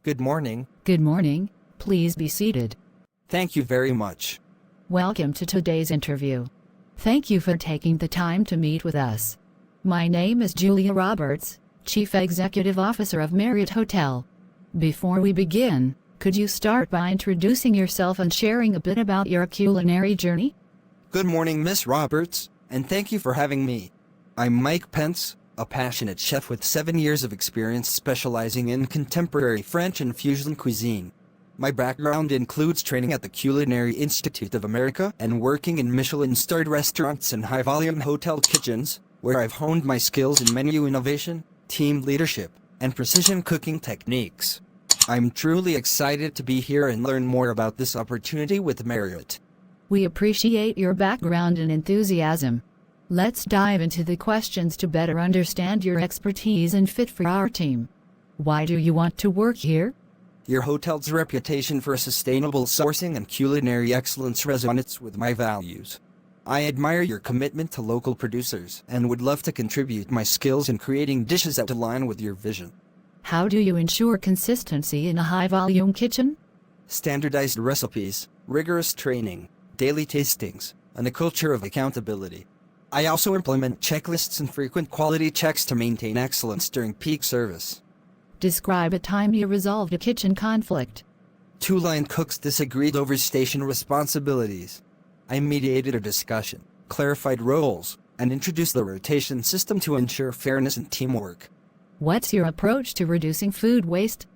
Good morning. Good morning. Please be seated. Thank you very much. Welcome to today's interview. Thank you for taking the time to meet with us. My name is Julia Roberts, Chief Executive Officer of Marriott Hotel. Before we begin, could you start by introducing yourself and sharing a bit about your culinary journey? Good morning, Miss Roberts, and thank you for having me. I'm Mike Pence, a passionate chef with 7 years of experience specializing in contemporary French and fusion cuisine. My background includes training at the Culinary Institute of America and working in Michelin-starred restaurants and high-volume hotel kitchens, where I've honed my skills in menu innovation, team leadership, and precision cooking techniques. I'm truly excited to be here and learn more about this opportunity with Marriott. We appreciate your background and enthusiasm. Let's dive into the questions to better understand your expertise and fit for our team. Why do you want to work here? Your hotel's reputation for sustainable sourcing and culinary excellence resonates with my values. I admire your commitment to local producers and would love to contribute my skills in creating dishes that align with your vision. How do you ensure consistency in a high-volume kitchen? Standardized recipes, rigorous training, daily tastings, and a culture of accountability. I also implement checklists and frequent quality checks to maintain excellence during peak service. Describe a time you resolved a kitchen conflict. Two line cooks disagreed over station responsibilities. I mediated a discussion, clarified roles, and introduced the rotation system to ensure fairness and teamwork. What's your approach to reducing food waste?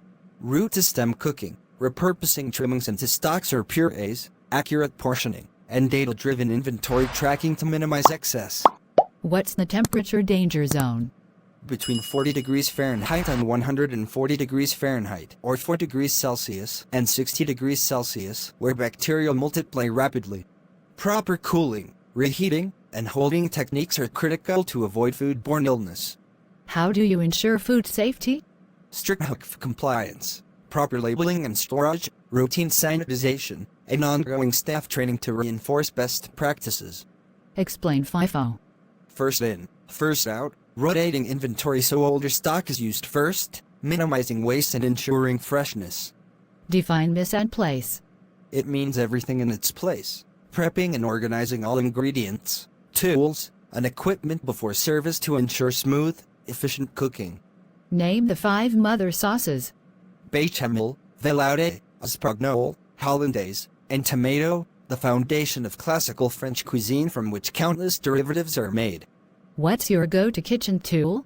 Root to stem cooking, repurposing trimmings into stocks or purees, accurate portioning, and data-driven inventory tracking to minimize excess. What's the temperature danger zone? Between 40 degrees Fahrenheit and 140 degrees Fahrenheit, or 4 degrees Celsius and 60 degrees Celsius, where bacteria multiply rapidly. Proper cooling, reheating, and holding techniques are critical to avoid foodborne illness. How do you ensure food safety? Strict HOOF compliance, proper labeling and storage, routine sanitization, and ongoing staff training to reinforce best practices. Explain FIFO. First in, first out, rotating inventory so older stock is used first, minimizing waste and ensuring freshness. Define mise en place. It means everything in its place, prepping and organizing all ingredients, tools, and equipment before service to ensure smooth, efficient cooking. Name the 5 mother sauces. Bechamel, velouté, espagnole, hollandaise, and tomato, the foundation of classical French cuisine from which countless derivatives are made. What's your go-to kitchen tool?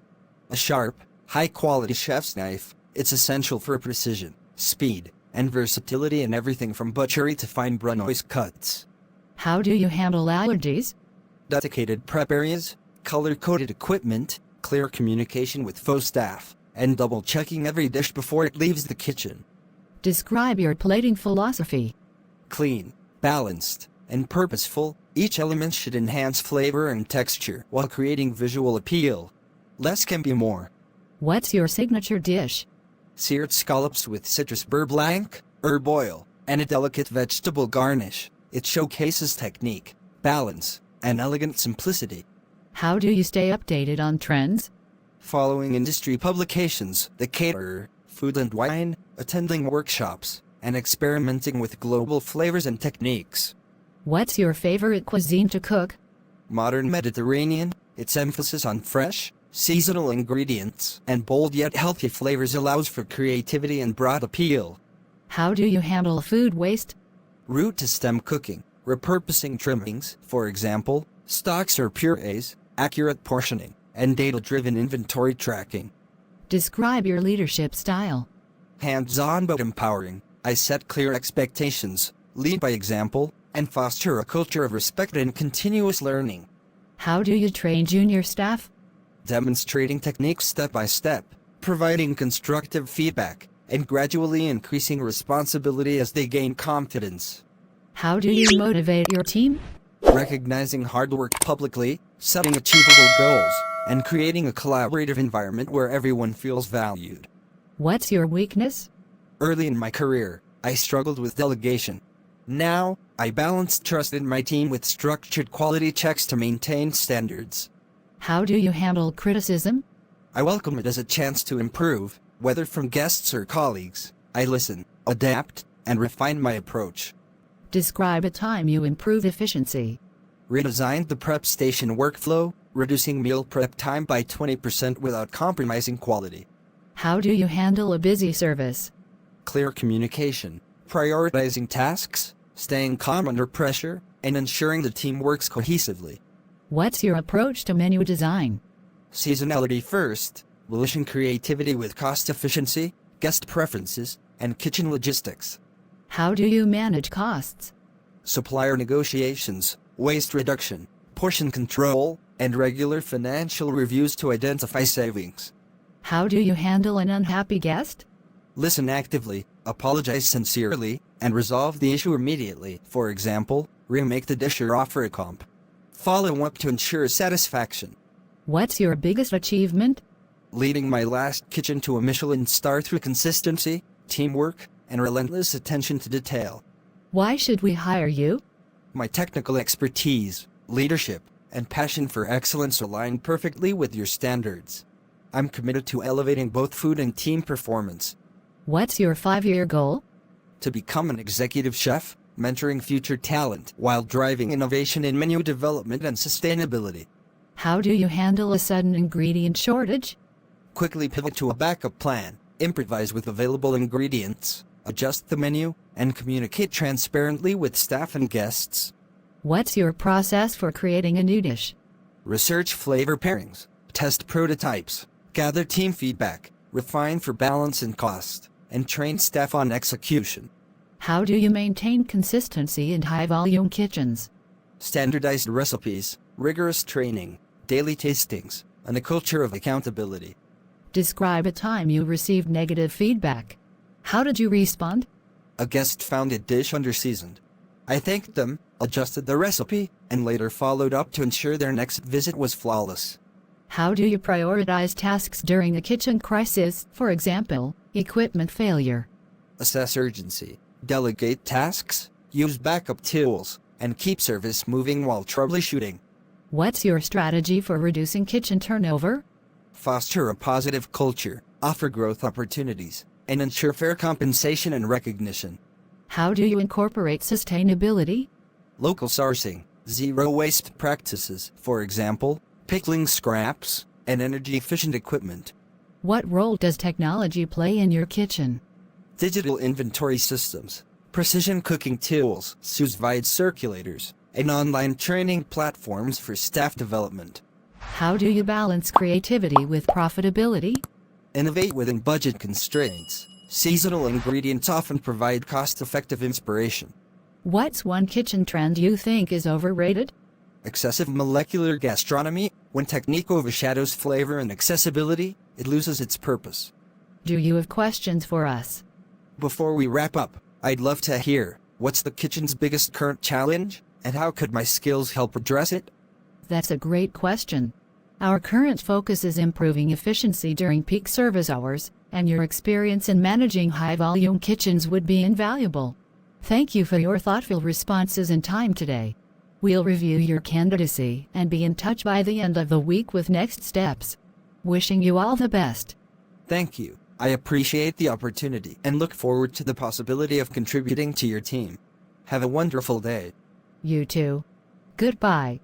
A sharp, high-quality chef's knife. It's essential for precision, speed, and versatility in everything from butchery to fine brunoise cuts. How do you handle allergies? Dedicated prep areas, color-coded equipment, clear communication with faux staff, and double-checking every dish before it leaves the kitchen. Describe your plating philosophy. Clean, balanced, and purposeful, each element should enhance flavor and texture while creating visual appeal. Less can be more. What's your signature dish? Seared scallops with citrus beurre blanc, herb oil, and a delicate vegetable garnish. It showcases technique, balance, and elegant simplicity. How do you stay updated on trends? Following industry publications, The Caterer, Food and Wine, attending workshops, and experimenting with global flavors and techniques. What's your favorite cuisine to cook? Modern Mediterranean, its emphasis on fresh, seasonal ingredients and bold yet healthy flavors allows for creativity and broad appeal. How do you handle food waste? Root to stem cooking, repurposing trimmings, for example, stocks or purees, accurate portioning, and data-driven inventory tracking. Describe your leadership style. Hands-on but empowering. I set clear expectations, lead by example, and foster a culture of respect and continuous learning. How do you train junior staff? Demonstrating techniques step by step, providing constructive feedback, and gradually increasing responsibility as they gain confidence. How do you motivate your team? Recognizing hard work publicly, setting achievable goals, and creating a collaborative environment where everyone feels valued. What's your weakness? Early in my career, I struggled with delegation. Now, I balance trust in my team with structured quality checks to maintain standards. How do you handle criticism? I welcome it as a chance to improve, whether from guests or colleagues. I listen, adapt, and refine my approach. Describe a time you improve efficiency. Redesigned the prep station workflow, reducing meal prep time by 20% without compromising quality. How do you handle a busy service? Clear communication, prioritizing tasks, staying calm under pressure, and ensuring the team works cohesively. What's your approach to menu design? Seasonality first, balancing creativity with cost efficiency, guest preferences, and kitchen logistics. How do you manage costs? Supplier negotiations, waste reduction, portion control, and regular financial reviews to identify savings. How do you handle an unhappy guest? Listen actively, apologize sincerely, and resolve the issue immediately. For example, remake the dish or offer a comp. Follow up to ensure satisfaction. What's your biggest achievement? Leading my last kitchen to a Michelin star through consistency, teamwork, and relentless attention to detail. Why should we hire you? My technical expertise, leadership, and passion for excellence align perfectly with your standards. I'm committed to elevating both food and team performance. What's your 5-year goal? To become an executive chef, mentoring future talent while driving innovation in menu development and sustainability. How do you handle a sudden ingredient shortage? Quickly pivot to a backup plan, improvise with available ingredients, adjust the menu, and communicate transparently with staff and guests. What's your process for creating a new dish? Research flavor pairings, test prototypes, gather team feedback, refine for balance and cost, and train staff on execution. How do you maintain consistency in high-volume kitchens? Standardized recipes, rigorous training, daily tastings, and a culture of accountability. Describe a time you received negative feedback. How did you respond? A guest found a dish underseasoned. I thanked them, adjusted the recipe, and later followed up to ensure their next visit was flawless. How do you prioritize tasks during a kitchen crisis, for example, equipment failure? Assess urgency, delegate tasks, use backup tools, and keep service moving while troubleshooting. What's your strategy for reducing kitchen turnover? Foster a positive culture, offer growth opportunities, and ensure fair compensation and recognition. How do you incorporate sustainability? Local sourcing, zero waste practices, for example, pickling scraps, and energy-efficient equipment. What role does technology play in your kitchen? Digital inventory systems, precision cooking tools, sous vide circulators, and online training platforms for staff development. How do you balance creativity with profitability? Innovate within budget constraints. Seasonal ingredients often provide cost-effective inspiration. What's one kitchen trend you think is overrated? Excessive molecular gastronomy. When technique overshadows flavor and accessibility, it loses its purpose. Do you have questions for us? Before we wrap up, I'd love to hear, what's the kitchen's biggest current challenge, and how could my skills help address it? That's a great question. Our current focus is improving efficiency during peak service hours, and your experience in managing high-volume kitchens would be invaluable. Thank you for your thoughtful responses and time today. We'll review your candidacy and be in touch by the end of the week with next steps. Wishing you all the best. Thank you. I appreciate the opportunity and look forward to the possibility of contributing to your team. Have a wonderful day. You too. Goodbye.